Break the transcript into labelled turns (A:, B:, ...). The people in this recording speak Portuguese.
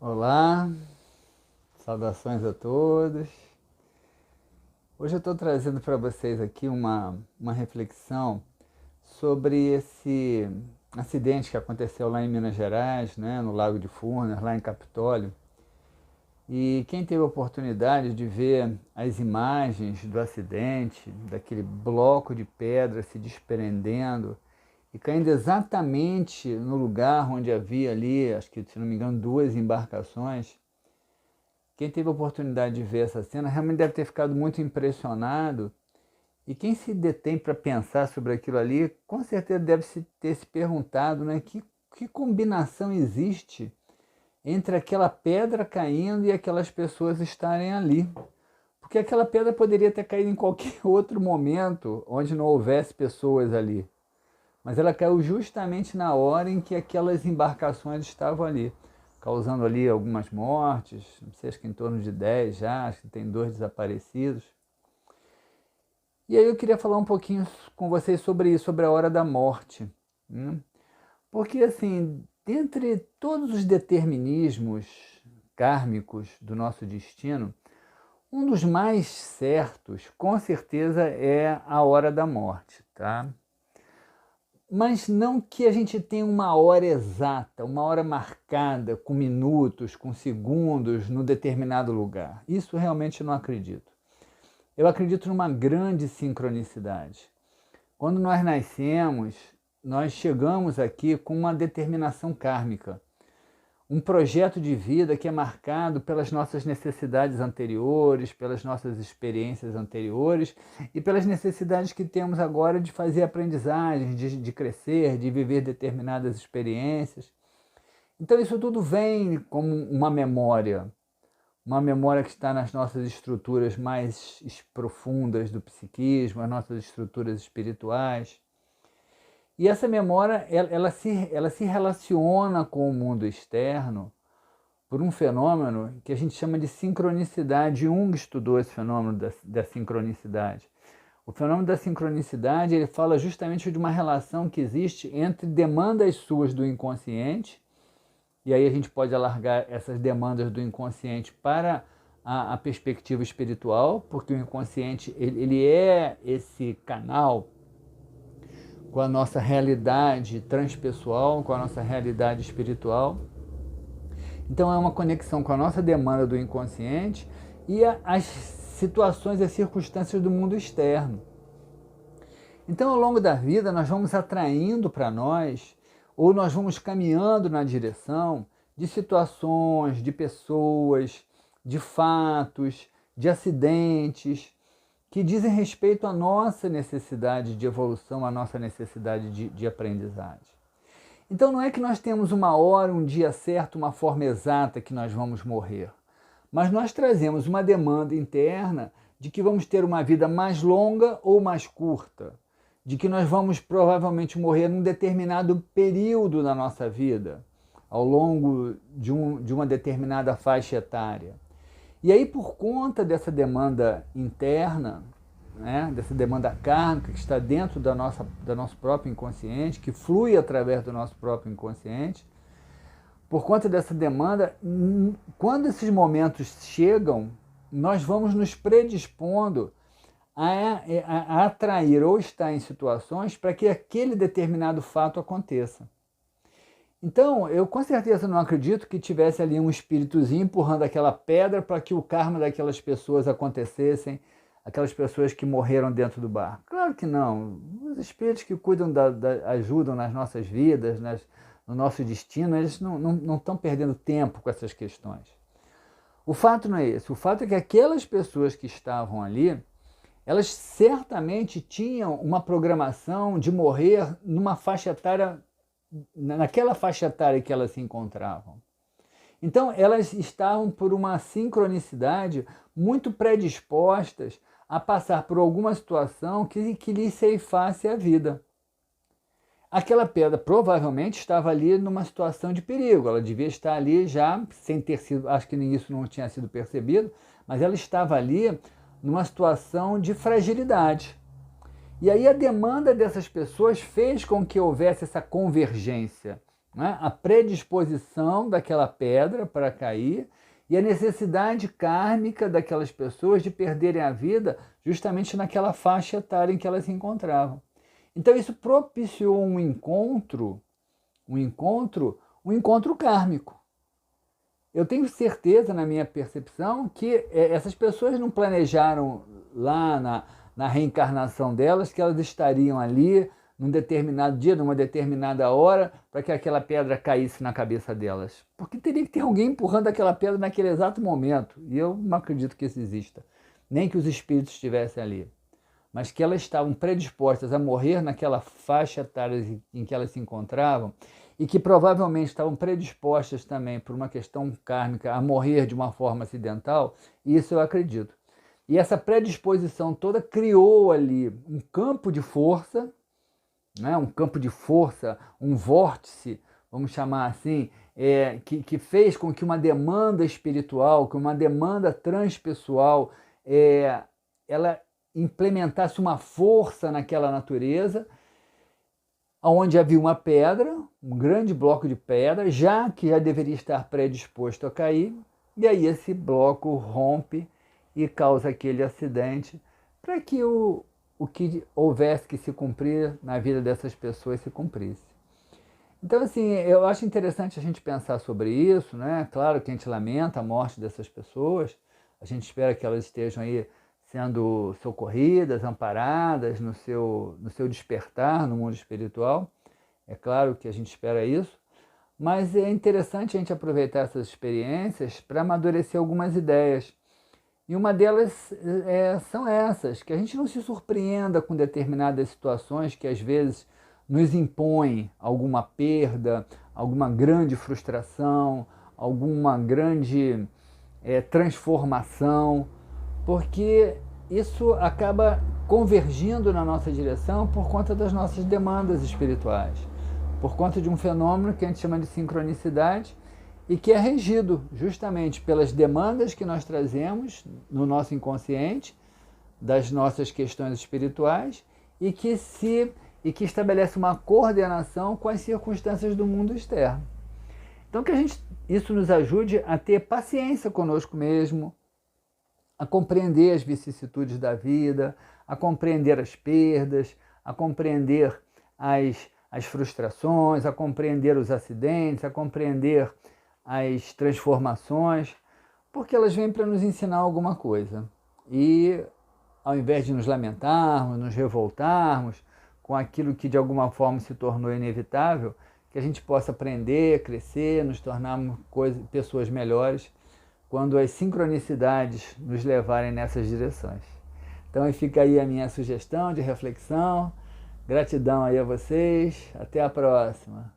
A: Olá, saudações a todos. Hoje eu estou trazendo para vocês aqui uma reflexão sobre esse acidente que aconteceu lá em Minas Gerais, né, no Lago de Furnas, lá em Capitólio. E quem teve a oportunidade de ver as imagens do acidente, daquele bloco de pedra se desprendendo e caindo exatamente no lugar onde havia ali, acho que se não me engano, duas embarcações. Quem teve a oportunidade de ver essa cena realmente deve ter ficado muito impressionado. E quem se detém para pensar sobre aquilo ali, com certeza deve ter se perguntado, né, que combinação existe entre aquela pedra caindo e aquelas pessoas estarem ali. Porque aquela pedra poderia ter caído em qualquer outro momento onde não houvesse pessoas ali. Mas ela caiu justamente na hora em que aquelas embarcações estavam ali, causando ali algumas mortes, não sei, acho que em torno de 10 já, acho que tem 2 desaparecidos. E aí eu queria falar um pouquinho com vocês sobre isso, sobre a hora da morte, né? Porque assim, dentre todos os determinismos kármicos do nosso destino, um dos mais certos, com certeza, é a hora da morte, tá? Mas não que a gente tenha uma hora exata, uma hora marcada, com minutos, com segundos, num determinado lugar. Isso realmente eu não acredito. Eu acredito numa grande sincronicidade. Quando nós nascemos, nós chegamos aqui com uma determinação kármica, um projeto de vida que é marcado pelas nossas necessidades anteriores, pelas nossas experiências anteriores e pelas necessidades que temos agora de fazer aprendizagens, de crescer, de viver determinadas experiências. Então isso tudo vem como uma memória que está nas nossas estruturas mais profundas do psiquismo, as nossas estruturas espirituais. E essa memória, ela se relaciona com o mundo externo por um fenômeno que a gente chama de sincronicidade. Jung estudou esse fenômeno da sincronicidade. O fenômeno da sincronicidade, ele fala justamente de uma relação que existe entre demandas suas do inconsciente, e aí a gente pode alargar essas demandas do inconsciente para a perspectiva espiritual, porque o inconsciente ele é esse canal com a nossa realidade transpessoal, com a nossa realidade espiritual. Então é uma conexão com a nossa demanda do inconsciente e as situações e as circunstâncias do mundo externo. Então ao longo da vida nós vamos atraindo para nós, ou nós vamos caminhando na direção de situações, de pessoas, de fatos, de acidentes, que dizem respeito à nossa necessidade de evolução, à nossa necessidade de aprendizagem. Então não é que nós temos uma hora, um dia certo, uma forma exata que nós vamos morrer, mas nós trazemos uma demanda interna de que vamos ter uma vida mais longa ou mais curta, de que nós vamos provavelmente morrer num determinado período da nossa vida, ao longo de uma determinada faixa etária. E aí, por conta dessa demanda interna, né, dessa demanda kármica que está dentro do nosso próprio inconsciente, que flui através do nosso próprio inconsciente, por conta dessa demanda, quando esses momentos chegam, nós vamos nos predispondo a atrair ou estar em situações para que aquele determinado fato aconteça. Então, eu com certeza não acredito que tivesse ali um espíritozinho empurrando aquela pedra para que o karma daquelas pessoas acontecessem, aquelas pessoas que morreram dentro do barco. Claro que não. Os espíritos que cuidam, ajudam nas nossas vidas, no nosso destino, eles não estão perdendo tempo com essas questões. O fato não é esse. O fato é que aquelas pessoas que estavam ali, elas certamente tinham uma programação de morrer numa faixa etária, naquela faixa etária que elas se encontravam. Então, elas estavam por uma sincronicidade muito predispostas a passar por alguma situação que lhes ceifasse a vida. Aquela pedra provavelmente estava ali numa situação de perigo, ela devia estar ali já, sem ter sido, acho que isso não tinha sido percebido, mas ela estava ali numa situação de fragilidade. E aí a demanda dessas pessoas fez com que houvesse essa convergência né? A predisposição daquela pedra para cair e a necessidade kármica daquelas pessoas de perderem a vida justamente naquela faixa etária em que elas se encontravam. Então isso propiciou um encontro kármico. Eu tenho certeza, na minha percepção, que essas pessoas não planejaram lá na reencarnação delas que elas estariam ali num determinado dia, numa determinada hora, para que aquela pedra caísse na cabeça delas. Porque teria que ter alguém empurrando aquela pedra naquele exato momento. E eu não acredito que isso exista. Nem que os espíritos estivessem ali. Mas que elas estavam predispostas a morrer naquela faixa etária em que elas se encontravam e que provavelmente estavam predispostas também por uma questão kármica a morrer de uma forma acidental, isso eu acredito. E essa predisposição toda criou ali um campo de força, né? Um campo de força, um vórtice, vamos chamar assim, que fez com que uma demanda espiritual, que uma demanda transpessoal, ela implementasse uma força naquela natureza, onde havia uma pedra, um grande bloco de pedra, que já deveria estar predisposto a cair, e aí esse bloco rompe e causa aquele acidente para que o que houvesse que se cumprir na vida dessas pessoas se cumprisse. Então, assim, eu acho interessante a gente pensar sobre isso, né? Claro que a gente lamenta a morte dessas pessoas, a gente espera que elas estejam aí sendo socorridas, amparadas no seu despertar no mundo espiritual. É claro que a gente espera isso, mas é interessante a gente aproveitar essas experiências para amadurecer algumas ideias. E uma delas são essas, que a gente não se surpreenda com determinadas situações que às vezes nos impõem alguma perda, alguma grande frustração, alguma grande transformação, porque isso acaba convergindo na nossa direção por conta das nossas demandas espirituais, por conta de um fenômeno que a gente chama de sincronicidade e que é regido justamente pelas demandas que nós trazemos no nosso inconsciente, das nossas questões espirituais, e que estabelece uma coordenação com as circunstâncias do mundo externo. Então que isso nos ajude a ter paciência conosco mesmo, a compreender as vicissitudes da vida, a compreender as perdas, a compreender as frustrações, a compreender os acidentes, a compreender as transformações, porque elas vêm para nos ensinar alguma coisa. E ao invés de nos lamentarmos, nos revoltarmos com aquilo que de alguma forma se tornou inevitável, que a gente possa aprender, crescer, nos tornarmos pessoas melhores quando as sincronicidades nos levarem nessas direções. Então fica aí a minha sugestão de reflexão. Gratidão aí a vocês. Até a próxima.